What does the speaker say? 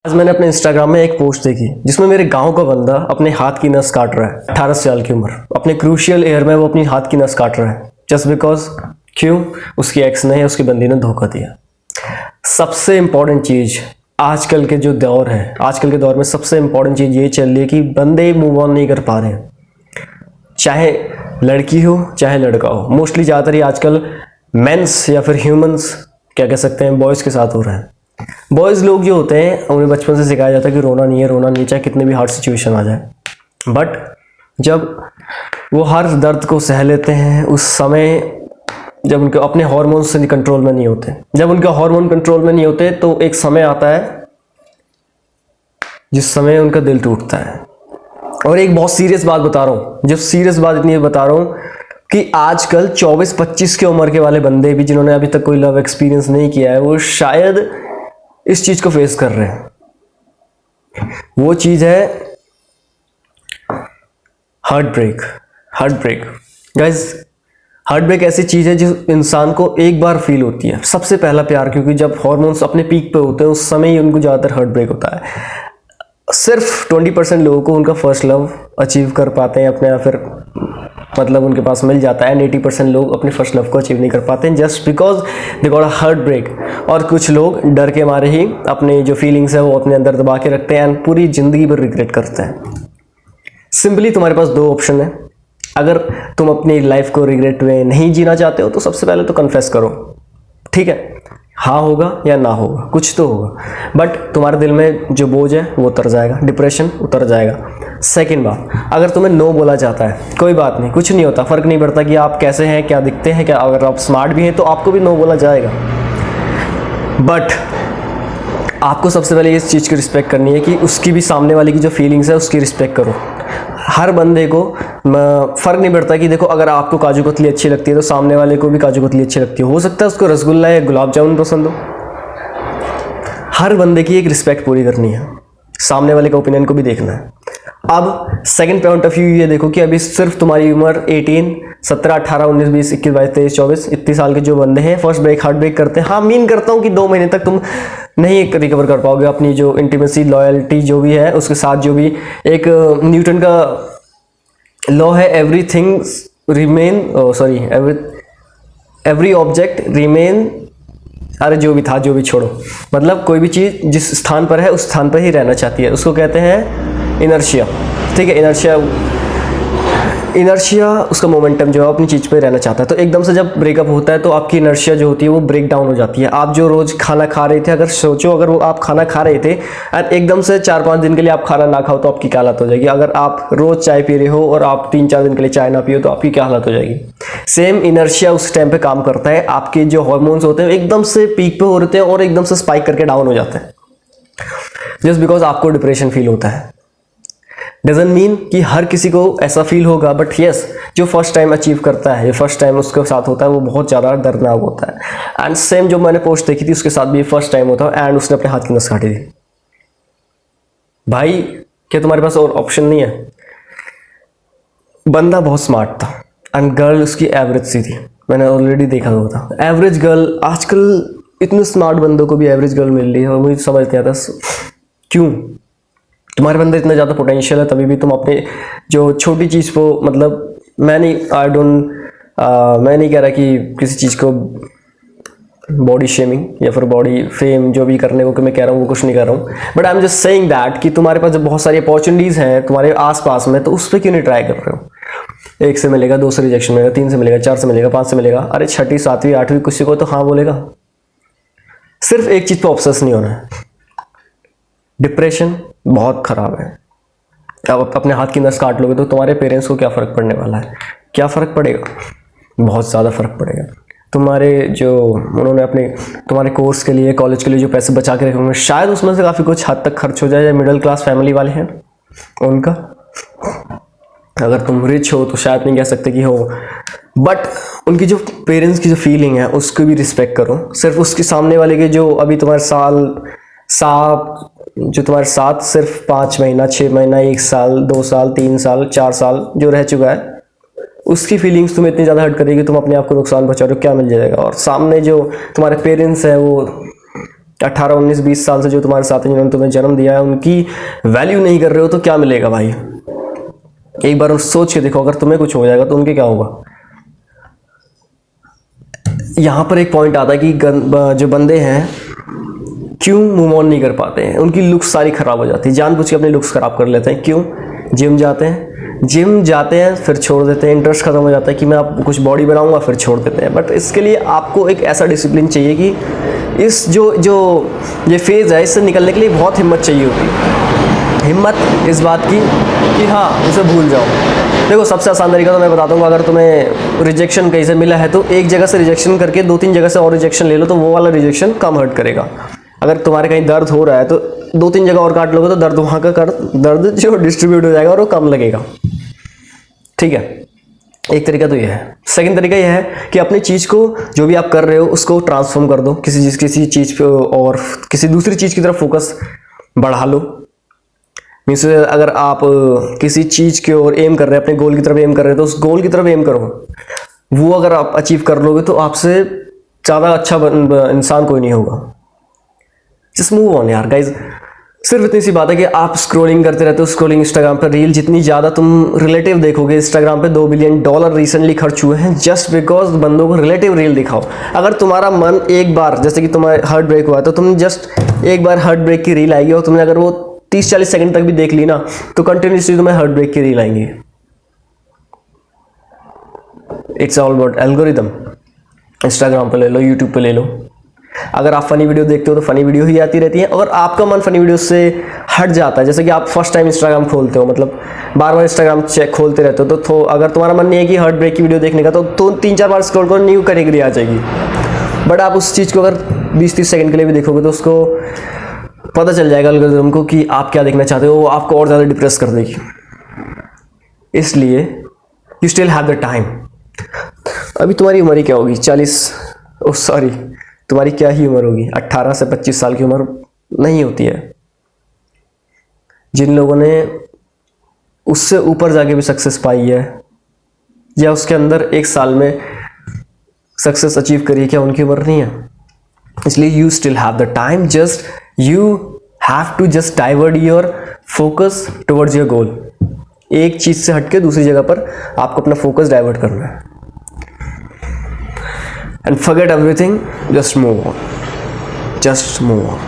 आज मैंने अपने इंस्टाग्राम में एक पोस्ट देखी जिसमें मेरे गांव का बंदा अपने हाथ की नस काट रहा है। 18 साल की उम्र, अपने क्रूशियल ईयर में वो अपनी हाथ की नस काट रहा है जस्ट बिकॉज क्यों? उसकी एक्स ने, उसकी बंदी ने धोखा दिया। सबसे इंपॉर्टेंट चीज आजकल के जो दौर है, आजकल के दौर में सबसे इंपॉर्टेंट चीज ये चल रही है कि बंदे मूव ऑन नहीं कर पा रहे हैं, चाहे लड़की हो चाहे लड़का हो। मोस्टली ज़्यादातर ही आजकल मेंस या फिर ह्यूमंस क्या कह सकते हैं, बॉयज़ के साथ हो रहा है। बॉयज़ लोग जो होते हैं उन्हें बचपन से सिखाया जाता है कि रोना नहीं है, रोना नहीं है, चाहे कितने भी हार्ड सिचुएशन आ जाए। बट जब वो हर दर्द को सह लेते हैं, उस समय जब उनके अपने हार्मोन से कंट्रोल में नहीं होते, जब उनके हार्मोन कंट्रोल में नहीं होते तो एक समय आता है जिस समय उनका दिल टूटता है। और एक बहुत सीरियस बात बता रहा हूँ, जब सीरियस बात इतनी बता रहा हूँ कि आजकल 24-25 की उम्र के वाले बंदे भी जिन्होंने अभी तक कोई लव एक्सपीरियंस नहीं किया है, वो शायद इस चीज को फेस कर रहे हैं। वो चीज है heartbreak. Heartbreak guys, heartbreak ऐसी चीज है जो इंसान को एक बार फील होती है, सबसे पहला प्यार, क्योंकि जब हॉर्मोन्स अपने पीक पे होते हैं उस समय ही उनको ज़्यादातर हार्ट ब्रेक होता है। सिर्फ 20% लोगों को उनका फर्स्ट लव अचीव कर पाते हैं अपने, या फिर मतलब उनके पास मिल जाता है। 80% लोग अपने फर्स्ट लव को अचीव नहीं कर पाते हैं just because they got a heartbreak. और कुछ लोग डर के मारे ही अपने जो फीलिंग्स है वो अपने अंदर दबा के रखते हैं एंड पूरी ज़िंदगी भर रिग्रेट करते हैं। सिंपली तुम्हारे पास दो ऑप्शन है। अगर तुम अपनी लाइफ को रिग्रेट में नहीं जीना चाहते हो तो सबसे पहले तो कन्फेस करो, ठीक है, हाँ होगा या ना होगा, कुछ तो होगा, बट तुम्हारे दिल में जो बोझ है वो उतर जाएगा, डिप्रेशन उतर जाएगा। सेकंड बात, अगर तुम्हें नो बोला जाता है, कोई बात नहीं, कुछ नहीं होता, फ़र्क नहीं पड़ता कि आप कैसे हैं, क्या दिखते हैं, क्या अगर आप स्मार्ट भी हैं तो आपको भी नो बोला जाएगा। बट आपको सबसे पहले इस चीज़ की रिस्पेक्ट करनी है कि उसकी भी, सामने वाले की जो फीलिंग्स है उसकी रिस्पेक्ट करो। हर बंदे को फ़र्क नहीं पड़ता कि देखो, अगर आपको काजू कतली अच्छी लगती है तो सामने वाले को भी काजू कतली अच्छी लगती है। हो सकता है उसको रसगुल्ला या गुलाब जामुन पसंद हो। हर बंदे की एक रिस्पेक्ट पूरी करनी है, सामने वाले का ओपिनियन को भी देखना है। अब सेकंड पॉइंट ऑफ व्यू ये देखो कि अभी सिर्फ तुम्हारी उम्र 18, 17, 18, 19, 20, 21, 22, 23, 24 इतनी साल के जो बंदे हैं फर्स्ट ब्रेक, हार्ट ब्रेक करते हैं। हाँ, मीन करता हूँ कि 2 महीने तक तुम नहीं रिकवर कर पाओगे अपनी जो इंटीमेसी, लॉयल्टी जो भी है उसके साथ। जो भी एक न्यूटन का लॉ है, everything remain, sorry, every object remain, अरे जो भी था, जो भी छोड़ो, मतलब कोई भी चीज़ जिस स्थान पर है उस स्थान पर ही रहना चाहती है, उसको कहते हैं इनर्शिया, ठीक है। इनर्शिया उसका मोमेंटम जो है अपनी चीज़ पे रहना चाहता है। तो एकदम से जब ब्रेकअप होता है तो आपकी इनर्शिया जो होती है वो ब्रेक डाउन हो जाती है। आप जो रोज़ खाना खा रहे थे, अगर सोचो अगर वो आप खाना खा रहे थे और एकदम से 4-5 दिन के लिए आप खाना ना खाओ तो आपकी क्या हालत हो जाएगी। अगर आप रोज़ चाय पी रहे हो और आप 3-4 दिन के लिए चाय ना पियो तो आपकी क्या हालत हो जाएगी। सेम इनर्शिया उस टाइम पे काम करता है। आपके जो हार्मोन्स होते हैं एकदम से पीक पे हो रहे हैं और एकदम से स्पाइक करके डाउन हो जाते हैं जस्ट बिकॉज आपको डिप्रेशन फील होता है। डजंट मीन कि हर किसी को ऐसा फील होगा, बट यस, जो फर्स्ट टाइम अचीव करता है, ये फर्स्ट टाइम उसके साथ होता है, वो बहुत ज़्यादा दर्दनाक होता है। एंड सेम जो मैंने पोस्ट देखी थी उसके साथ भी फर्स्ट टाइम होता है एंड उसने अपने हाथ की नस काटी थी। भाई, क्या तुम्हारे पास और ऑप्शन नहीं है? बंदा बहुत स्मार्ट था एंड गर्ल उसकी एवरेज सी थी, मैंने ऑलरेडी देखा हुआ था। एवरेज गर्ल, आजकल इतने स्मार्ट बंदों को भी एवरेज गर्ल मिल रही है और मुझे समझ नहीं आता क्यों। तुम्हारे अंदर इतना ज़्यादा पोटेंशियल है, तभी भी तुम अपने जो छोटी चीज़ को, मतलब मैं नहीं कह रहा कि किसी चीज़ को बॉडी शेमिंग या फिर बॉडी फेम जो भी करने को मैं कह रहा हूँ वो कुछ नहीं कर रहा हूँ, but I am just saying that कि तुम्हारे पास जब बहुत सारी अपॉर्चुनिटीज़ हैं तुम्हारे आसपास में, तो उस पर क्यों नहीं ट्राई कर रहे हो। 1 से मिलेगा, 2 से रिजेक्शन मिलेगा, 3 से मिलेगा, 4 से मिलेगा, 5 से मिलेगा, अरे 6वीं 7वीं 8वीं किसी को तो हाँ बोलेगा। सिर्फ एक चीज़ पर ऑब्सेस नहीं होना है। डिप्रेशन बहुत ख़राब है। अब अपने हाथ की नस काट लोगे तो तुम्हारे पेरेंट्स को क्या फ़र्क पड़ने वाला है? क्या फ़र्क पड़ेगा? बहुत ज़्यादा फ़र्क पड़ेगा। तुम्हारे जो उन्होंने अपने तुम्हारे कोर्स के लिए, कॉलेज के लिए जो पैसे बचा के रखे होंगे, शायद उसमें से काफ़ी कुछ हद तक खर्च हो जाए। या मिडिल क्लास फैमिली वाले हैं उनका, अगर तुम रिच हो तो शायद नहीं कह सकते कि हो, बट उनकी जो पेरेंट्स की जो फीलिंग है उसको भी रिस्पेक्ट करो। सिर्फ उसके सामने वाले के जो अभी तुम्हारे जो तुम्हारे साथ सिर्फ 5 महीना, 6 महीना, 1 साल, 2 साल, 3 साल, 4 साल जो रह चुका है, उसकी फीलिंग्स तुम्हें इतनी ज़्यादा हर्ट करेगी, तुम अपने आप को नुकसान पहुंचा रहे हो, क्या मिल जाएगा। और सामने जो तुम्हारे पेरेंट्स हैं वो 18, 19, 20 साल से जो तुम्हारे साथ हैं, जिन्होंने तुम्हें जन्म दिया है, उनकी वैल्यू नहीं कर रहे हो तो क्या मिलेगा भाई? एक बार सोच के देखो, अगर तुम्हें कुछ हो जाएगा तो उनके क्या होगा? यहाँ पर एक पॉइंट आता है कि जो बंदे हैं क्यों मूव ऑन नहीं कर पाते हैं, उनकी लुक्स सारी खराब हो जाती है, जानबूझ के अपने लुक्स खराब कर लेते हैं। क्यों? जिम जाते हैं फिर छोड़ देते हैं, इंटरेस्ट खत्म हो जाता है कि मैं अब कुछ बॉडी बनाऊंगा, फिर छोड़ देते हैं। बट इसके लिए आपको एक ऐसा डिसिप्लिन चाहिए कि इस जो ये फेज़ है, इससे निकलने के लिए बहुत हिम्मत चाहिए होती है। हिम्मत इस बात की कि हाँ, उसे भूल जाओ। देखो, सबसे आसान तरीका तो मैं बताता हूँ, अगर तुम्हें रिजेक्शन कहीं से मिला है तो एक जगह से रिजेक्शन करके 2-3 जगह से और रिजेक्शन ले लो, तो वो वाला रिजेक्शन कम हर्ट करेगा। अगर तुम्हारे कहीं दर्द हो रहा है तो 2-3 जगह और काट लोगे तो दर्द वहाँ का दर्द जो डिस्ट्रीब्यूट हो जाएगा और वो कम लगेगा। ठीक है, एक तरीका तो ये है। सेकंड तरीका ये है कि अपनी चीज़ को, जो भी आप कर रहे हो, उसको ट्रांसफॉर्म कर दो किसी चीज़ पे और किसी दूसरी चीज़ की तरफ फोकस बढ़ा लो। मीन्स अगर आप किसी चीज़ की ओर एम कर रहे हैं, अपने गोल की तरफ एम कर रहे हैं, तो उस गोल की तरफ एम करो। वो अगर आप अचीव कर लोगे तो आपसे ज़्यादा अच्छा इंसान कोई नहीं होगा। जस्ट मूव ऑन यार गाइज। सिर्फ इतनी सी बात है कि आप स्क्रॉलिंग करते रहते हो, स्क्रॉलिंग इंस्टाग्राम पर रील जितनी ज़्यादा तुम रिलेटिव देखोगे, इंस्टाग्राम पे $2 बिलियन रिसेंटली खर्च हुए हैं जस्ट बिकॉज बंदों को रिलेटिव रील दिखाओ। अगर तुम्हारा मन एक बार, जैसे कि तुम्हारा हार्ट ब्रेक हुआ है, तो तुम जस्ट एक बार हार्ट ब्रेक की रील आएगी और तुमने अगर वो 30-40 सेकंड तक भी देख ली ना, तो कंटिन्यूसली तुम्हें हार्ट ब्रेक की रील आएंगी। It's all about algorithm. Instagram पे ले लो, यूट्यूब पे ले लो। अगर आप फनी वीडियो देखते हो तो फनी वीडियो ही आती रहती है। अगर आपका मन फनी वीडियो से हट जाता है, जैसे कि आप फर्स्ट टाइम इंस्टाग्राम खोलते हो, मतलब बार बार इंस्टाग्राम चेक खोलते रहते हो, तो अगर तुम्हारा मन नहीं है कि हार्ट ब्रेक की वीडियो देखने का, तो 3-4 बार स्क्रॉल करो, न्यू कैटेगरी आ जाएगी। बट आप उस चीज़ को अगर 20-30 सेकंड के लिए भी देखोगे तो उसको पता चल जाएगा एल्गोरिदम को कि आप क्या देखना चाहते हो, वो आपको और ज़्यादा डिप्रेस कर देगी। इसलिए you still have the time. अभी तुम्हारी उम्र ही क्या होगी? 40, सॉरी, तुम्हारी क्या ही उम्र होगी? 18 से 25 साल की उम्र नहीं होती है। जिन लोगों ने उससे ऊपर जाके भी सक्सेस पाई है या उसके अंदर 1 साल में सक्सेस अचीव करी है, क्या उनकी उम्र नहीं है? इसलिए you still have the time, just you have to just divert your focus towards your goal. एक चीज से हटके दूसरी जगह पर आपको अपना फोकस डाइवर्ट करना है। And forget everything, just move on. Just move on.